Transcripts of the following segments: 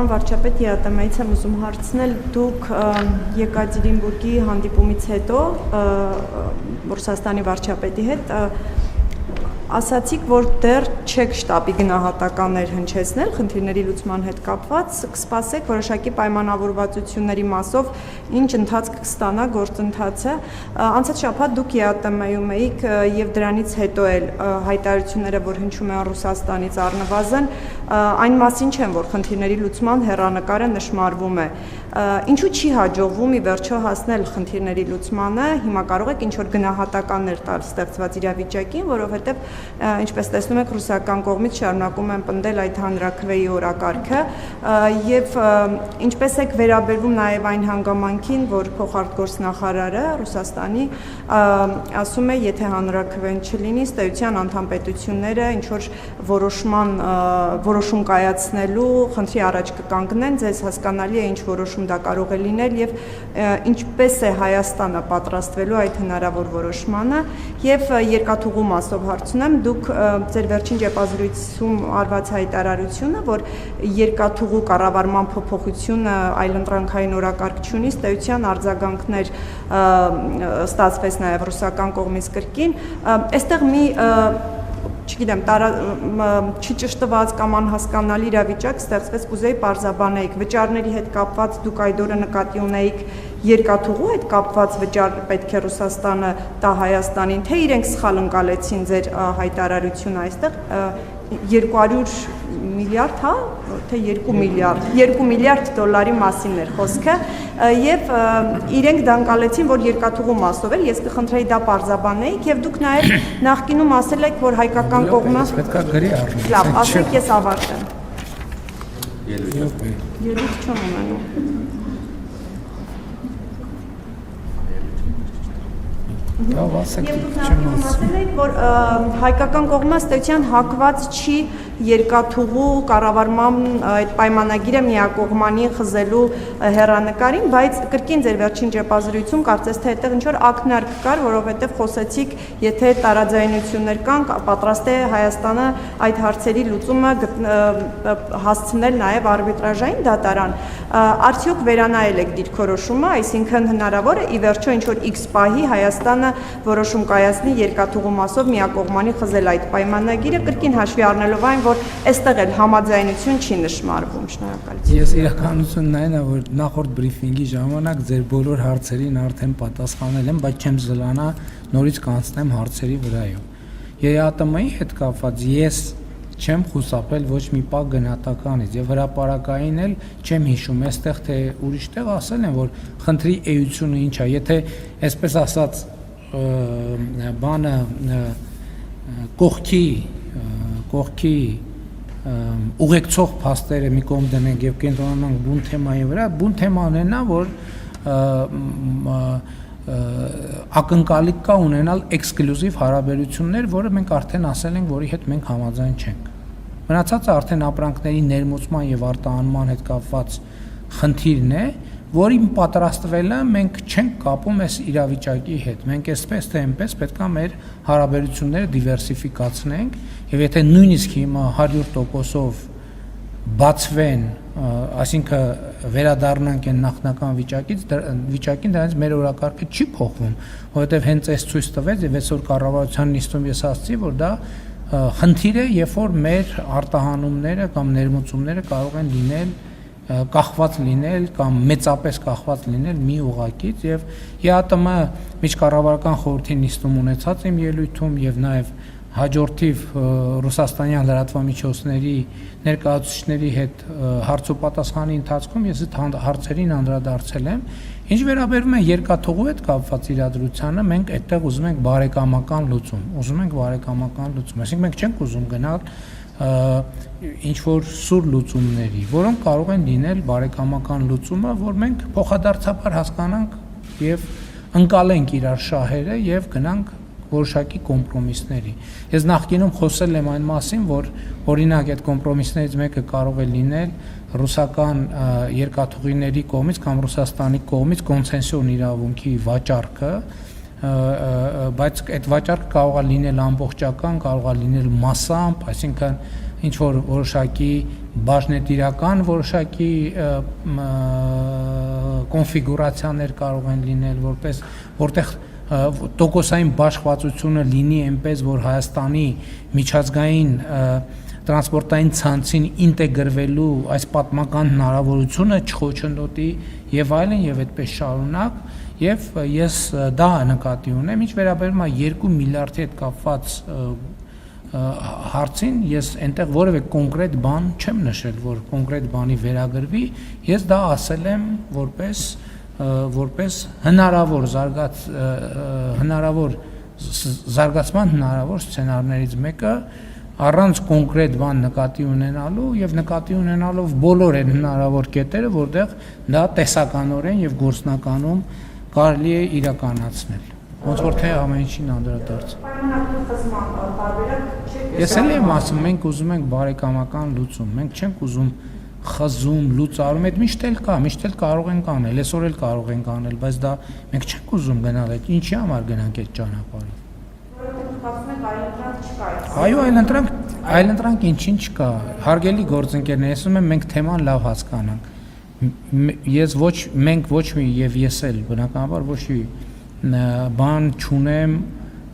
Պարոն վարչապետ, ԵԱՏՄ-ից եմ ուզում հարցնել, դուք Եկատերինբուրգի հանդիպումից հետո Ռուսաստանի վարչապետի հետ ասացիք, որ դեռ չեք շտաբի գնահատականներ հնչեցնել խնդիրների լուծման հետ կապված, կսպասեք որոշակի պայմանավորվածությունների մասով ինչ ընթացք կստանա գործընթացը։ Անցած շաբաթ դուք ԵԱՏՄ-ում էիք եւ դրանից հետո էլ հայտարարությունները, որ հնչում են Ռուսաստանից առնվազն, այն մասին չեն, որ խնդիրների լուծման հեռանկարը նշмарվում է։ Ինչու չի հաջողվում ի վերջո հասնել խնդիրների լուծմանը, հիմա կարող եք ինչ-որ գնահատականներ տալ ստեղծված իրավիճակին, որովհետև ինչպես տեսնում եք ռուսական կողմից շարունակում են պնդել այդ հանրաքվեի օրակարգը եւ ինչպես եք վերաբերվում նաեւ այն հանգամանքին, որ փոխարտգործնախարարը Ռուսաստանի ասում է, եթե հանրաքվեն չլինի, ըստեյության անդամ պետությունները ինչ որ որոշում կայացնելու խնդրի առաջ կկանգնեն, ձեզ հասկանալի է ինչ որոշում դա կարող է լինել եւ ինչպես է Հայաստանը պատրաստվելու այդ հնարավոր որոշմանը եւ երկաթուղու մասով հարցնեմ դուք ձեր վերջին ճեպազրույցում արված հայտարարությունը որ երկաթուղու կառավարման փոփոխությունը այլընտրանքային օրակարգ չունի ըստեյության արձագանքներ ստացվեց նաեւ ռուսական կողմից կրկին այստեղ մի չգիտեմ, չճշտված կամ անհասկանալի իրավիճակ ստեղծվեց, կուզեի պարզաբանեիք, վճարների հետ կապված դուք այդ օրը նկատի ունեիք երկաթուղու հետ կապված վճար պետք է Ռուսաստանը տա Հայաստանին, թե իրենք սխալ ընկալեցին ձեր հայտարարությունը այստեղ 200 միլիարդ, հա, թե 2 միլիարդ դոլարի մասին էր խոսքը եւ իրենք դա ընկալեցին, որ երկաթուղու մասով էր, ես կխնդրեի դա պարզաբանեիք եւ դուք նաեւ նախկինում ասել եք, որ հայկական կողմը պետքա գրի առնի։ Լավ, ասեք ես ավարտեմ։ Ելույթ չեմ ունենում։ Եվ դուք նախկինում ասել եք, որ հայկական կողմը ըստեյության հակված չի երկաթուղու կառավարման այդ պայմանագիրը միակողմանի խզելու հեռանկարին, բայց կրկին ձեր վերջին ճեպազրույցում կարծես թե այդտեղ ինչ որ ակնարկ կար, որովհետև խոսեցիք, եթե տարաձայնություններ կան, պատրաստ է Հայաստանը այդ հարցերի լուծումը հասցնել նաև արբիտրաժային դատարան։ Արդյոք վերանայել եք դիրքորոշումը, այսինքն հնարավոր է ի վերջո ինչ որ X պահի Հայաստանը որոշում կայացնի երկաթուղու մասով միակողմանի խզել այդ պայմանագիրը, կրկին հաշվի առնելով այն, որ այստեղ էլ համաձայնություն չի նշмарվում, շնորհակալություն։ Ես իրականությունն այն է, որ նախորդ բրիֆինգի ժամանակ ձեր բոլոր հարցերին արդեն պատասխանել եմ, բայց չեմ զլանա նորից կանցնեմ հարցերի վրայով։ ԵԱՏՄ-ի հետ կապված ես չեմ խուսափել ոչ մի պահ գնահատականից եւ հրապարակային էլ չեմ հիշում, այստեղ թե ուրիշտեղ ասել են, որ խնդրի էությունը ինչ է, եթե այսպես ասած բանը կողքի ուղեկցող փաստերը մի կողմ դնենք եւ կենտրոնանանք բուն թեմայի վրա, բուն թեման է նա, որ ակնկալիք կա ունենալ էքսկլյուզիվ հարաբերություններ, որը մենք արդեն ասել ենք, որի հետ մենք համաձայն չենք։ Մնացածը արդեն ապրանքների ներմուծման եւ արտահանման հետ կապված խնդիրն է, որին պատրաստվելը մենք չենք կապում այս իրավիճակի հետ։ Մենք այսպես թե այնպես պետք է մեր հարաբերությունները դիվերսիֆիկացնենք եւ եթե նույնիսկ հիմա 100%-ով բացվեն, այսինքն վերադառնանք այն նախնական վիճակին, դրանից մեր օրակարգը չի փոխվում, որովհետև հենց այս ցույց տվեց եւ այսօր կառավարության նիստում ես ասացի, որ դա խնդիր է, երբ որ մեր արտահանումները կամ ներմուծումները կարող են լինել կախված լինել կամ մեծապես կախված լինել մի ուղղակից եւ ԵԱՏՄ միջկառավարական խորհրդի նիստում ունեցած իմ ելույթում եւ նաեւ հաջորդիվ ռուսաստանյան լրատվամիջոցների ներկայացուցիչների հետ հարց ու պատասխանի ընթացքում ես այդ հարցերին անդրադարձել եմ։ Ինչ վերաբերում է երկաթուղու հետ կապված իրադրությանը, մենք այդտեղ ուզում ենք բարեկամական լուծում, այսինքն մենք չենք ուզում գնալ ինչ որ սուր լուծումների, որոնք կարող են լինել բարեկամական լուծումը, որ մենք փոխադարձաբար հասկանանք եւ ընկալենք իրար շահերը եւ գնանք որոշակի կոմպրոմիսների։ Ես նախկինում խոսել եմ այն մասին, որ օրինակ այդ կոմպրոմիսներից մեկը կարող է լինել ռուսական երկաթուղիների կողմից կամ Ռուսաստանի կողմից կոնցեսիոն իրավունքի վաճառքը, բայց այդ վաճառքը կարող է լինել ամբողջական, կարող է լինել մասամբ, այսինքն ինչ որ որոշակի բաժնետիրական որոշակի կոնֆիգուրացիաներ կարող են լինել, որտեղ տոկոսային բաշխվածությունը լինի այնպես, որ Հայաստանի միջազգային տրանսպորտային ցանցին ինտեգրվելու այս պատմական հնարավորությունը չխոչընդոտի եւ այլն եւ այդպես շարունակ եւ ես դա նկատի ունեմ, ինչ վերաբերում է 2 միլիարդի հետ կապված հարցին, ես այնտեղ որևէ կոնկրետ բան չեմ նշել, որ կոնկրետ բանի վերագրվի, ես դա ասել եմ որպես հնարավոր զարգացման հնարավոր սցենարներից մեկը առանց կոնկրետ բան նկատի ունենալու եւ նկատի ունենալով բոլոր այն հնարավոր կետերը, որտեղ դա տեսականորեն եւ գործնականում կարելի է իրականացնել։ Ոնց որ թե ամեն ինչին անդրադարձ։ Պայմանական խզման տարբերակ չէ։ Ես էլ եմ ասում, մենք ուզում ենք բարեկամական լուծում, մենք չենք ուզում խզում, լուծարում, այդ միշտ էլ կա, միշտ էլ կարող ենք անել, այսօր էլ կարող ենք անել, բայց դա մենք չենք ուզում գնալ այդ, ինչի համար գնանք այդ ճանապարհով։ Այո, այլընտրանք ինչին չկա։ Հարգելի գործընկերներ, ասում եմ մենք թեման լավ հասկանանք։ Մենք ոչ մի եւ ես էլ բնականաբար ոչ մի բան չունեմ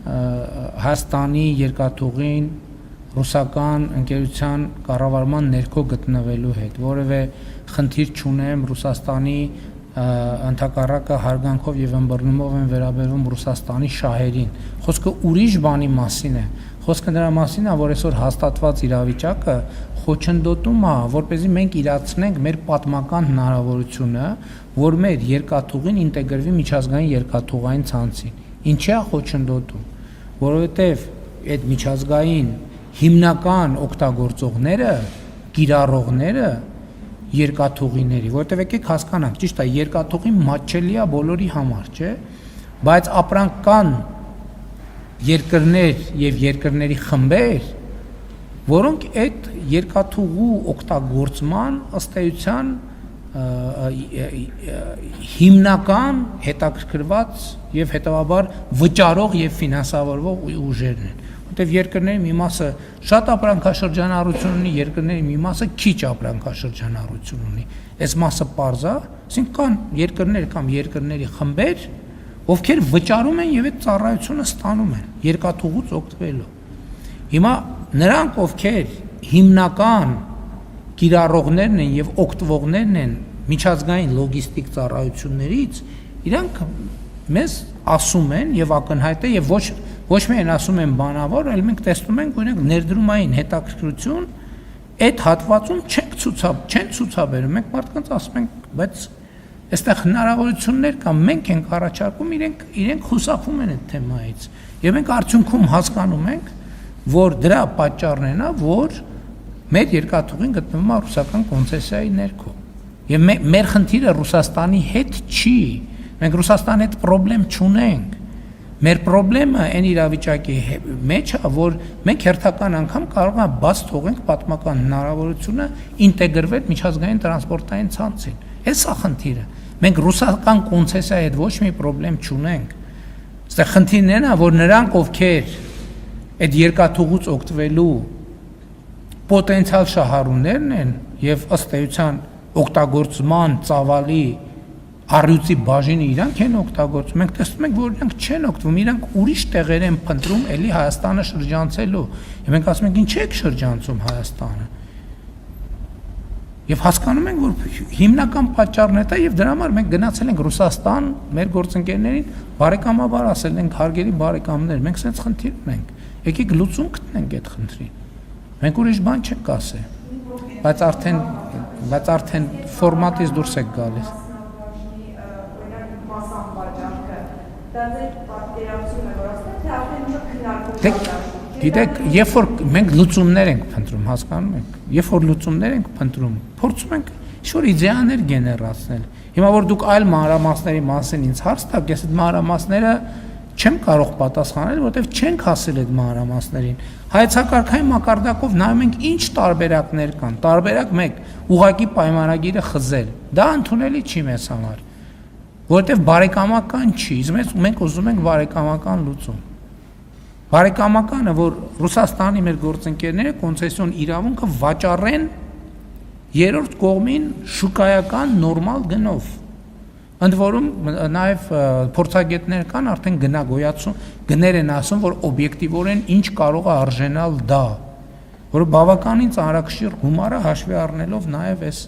Հայաստանի երկաթուղին ռուսական ընկերության կառավարման ներքո գտնվելու հետ, որևէ խնդիր չունեմ Ռուսաստանի ընդհակառակը հարգանքով եւ ըմբռնումով են վերաբերվում Ռուսաստանի շահերին։ Խոսքը ուրիշ բանի մասին է։ Խոսքը նրա մասին է, որ այսօր հաստատված իրավիճակը խոչընդոտում է, որպեսզի մենք իրացնենք մեր պատմական հնարավորությունը, որ մեր երկաթուղին ինտեգրվի միջազգային երկաթուղային ցանցին։ Ինչի է խոչընդոտում, որովհետեւ այդ միջազգային հիմնական օգտագործողները, կիրառողները երկաթուղիների, որտեղ եկեք հասկանանք, ճիշտ է, երկաթուղին մատչելի է բոլորի համար, չէ՞, բայց ապրանք կան երկրներ եւ երկրների խմբեր, որոնք այդ երկաթուղու օգտագործման ըստ էության հիմնական հետաքրքրված եւ հետեւաբար վճարող եւ ֆինանսավորող ուժերն են, որտեղ երկրների մի մասը շատ ապրանքաշրջանառություն ունի, երկրների մի մասը քիչ ապրանքաշրջանառություն ունի։ Այս մասը պարզ է, ասենք կան երկրներ կամ երկրների խմբեր, ովքեր վճարում են եւ այդ ծառայությունը ստանում են երկաթուղուց օգտվելով։ Հիմա նրանք, ովքեր հիմնական կիրառողներն են եւ օգտվողներն են միջազգային լոգիստիկ ծառայություններից, իրանք մեզ ասում են եւ ակնհայտ է եւ ոչ միայն ասում են բանավոր, այլ մենք տեսնում ենք, օրինակ ներդրումային հետաքրքրություն այդ հատվածում չեն ցուցաբերում։ Մենք մարդկանց ասում ենք, բայց այստեղ հնարավորություններ կան, մենք ենք առաջարկում, իրենք խուսափում են այդ թեմայից։ Եվ մենք արդյունքում հասկանում ենք, որ դրա պատճառն է, որ մեր երկաթուղին գտնվում է ռուսական կոնցեսիայի ներքո։ Եվ մեր խնդիրը Ռուսաստանի հետ չի։ Մենք Ռուսաստանի հետ խնդրեմ չունենք։ Մեր խնդրեմը այն իրավիճակի մեջ է, որ մենք հերթական անգամ կարող ենք բաց թողենք պատմական հնարավորությունը ինտեգրվել միջազգային տրանսպորտային ցանցին։ Այս է խնդիրը։ Մենք ռուսական կոնցեսիայի հետ ոչ մի խնդրեմ չունենք։ Այստեղ խնդիրն է, որ նրանք, ովքեր այդ երկաթուղուց օգտվելու պոտենցիալ շահառուներն են եւ ըստ էության օգտագործման ծավալի առյուծի բաժինը իրանք են օգտագործում, մենք տեսնում ենք, որ իրանք չեն օգտվում, իրանք ուրիշ տեղեր են փնտրում էլի Հայաստանը շրջանցելու։ Եվ մենք ասում ենք, ինչ եք շրջանցում Հայաստանը։ Եվ հասկանում ենք, որ հիմնական պատճառն է դա եւ դրա համար մենք գնացել ենք Ռուսաստան, մեր գործընկերներին բարեկամաբար ասել ենք, հարգելի բարեկամներ, մենք sense խնդիր ունենք։ Եկեք լուծում գտնենք այդ խնդրին։ Մենք ուրիշ բան չենք ասել։ Բայց արդեն ֆորմատից դուրս եք գալիս։ Գիտեք, երբ որ մենք լուծումներ ենք փնտրում, հասկանում եք, երբ որ լուծումներ ենք փնտրում, փորձում ենք ինչ-որ իդեաներ գեներացնել։ Հիմա որ դուք այլ մանրամասների մասին ինձ հարց տաք, ես այդ մանրամասները չեմ կարող պատասխանել, որովհետև չենք հասել այդ մանրամասներին։ Հայեցակարգային մակարդակով նայում ենք ինչ տարբերակներ կան։ Տարբերակ 1՝ ուղղակի պայմանագիրը խզել։ Դա ընդունելի չի մեզ համար, որովհետև բարեկամական չի, մենք ուզում ենք բարեկամական լուծում։ Բարեկամականը, որ Ռուսաստանի մեր գործընկերները կոնցեսիոն իրավունքը վաճառեն երրորդ կողմին շուկայական նորմալ գնով։ Ընդ որում նաև փորձագետներ կան արդեն գներ են ասում, որ օբյեկտիվորեն ինչ կարող է արժենալ դա, որը բավականին ծանրակշիռ գումար է հաշվի առնելով նաև այս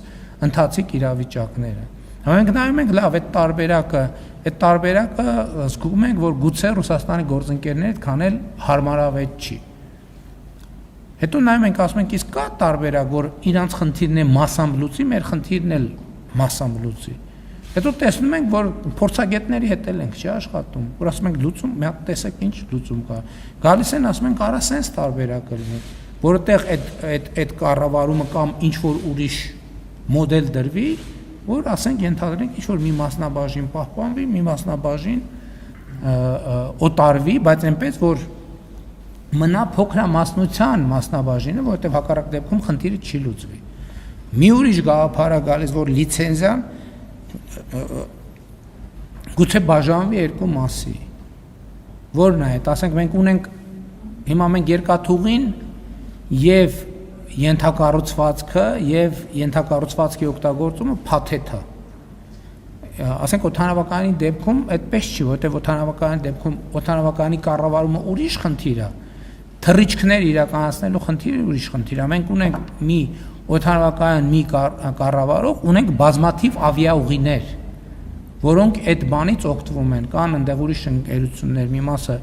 ընթացիկ իրավիճակները։ Մենք նայում ենք լավ այդ տարբերակը զգում ենք, որ գուցե Ռուսաստանի գործընկերները այդքան էլ հարմարավետ չի։ Հետո նայում ենք, ասում ենք, իսկ կա տարբերակ, որ իրանց խնդիրն է massամբ լուծի, մեր խնդիրն էլ massամբ լուծի։ Հետո տեսնում ենք, որ փորձագետների հետ էլ ենք չի աշխատում, որ ասում ենք լուծում, մի հատ տեսեք ինչ լուծում կա։ Գալիս են ասում ենք, արա սենց տարբերակը լինի, որովհետև այդ կառավարումը կամ ինչ որ ուրիշ մոդել դրվի, որ ասենք ենթադրենք ինչ որ մի մասնաբաժին պահպանվի, մի մասնաբաժին օտարվի, բայց այնպես որ մնա փոքրամասնության մասնաբաժինը, որովհետև հակառակ դեպքում խնդիրը չի լուծվի։ Մի ուրիշ գաղափար է գալիս, որ լիցենզիան գուցե բաժանվի երկու մասի։ Որն է, ասենք մենք ունենք հիմա մենք երկաթուղին եւ ենթակառուցվածքը եւ ենթակառուցվածքի օգտագործումը փաթեթ է։ Ասենք օդանավականի դեպքում այդպես չի, որովհետեւ օդանավականի դեպքում օդանավականի կառավարումը ուրիշ խնդիր է։ Թռիչքներ իրականացնելու խնդիրը ուրիշ խնդիր է։ Մենք ունենք մի օդանավակայան մի կառավարող, ունենք բազմաթիվ ավիաուղիներ, որոնք այդ բանից օգտվում են, կան այնտեղ ուրիշ ընկերություններ, մի մասը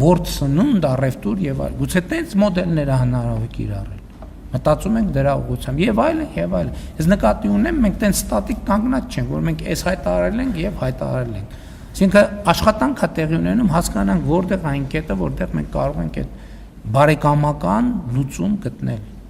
բորդ սնունդ, առևտուր եւ այլ։ Գուցե տենց մոդելները հնարավոր է կիրառել։ Մտածում ենք դրա ուղղությամբ եւ այլն եւ այլն։ Ես նկատի ունեմ, մենք տենց ստատիկ կանգնած չենք, որ մենք այս հայտարարել ենք եւ հայտարարել ենք։ Այսինքն աշխատանք է տեղի ունենում, հասկանանք որտեղ այն կետը, որտեղ մենք կարող ենք այդ բարեկամական լուծում գտնել։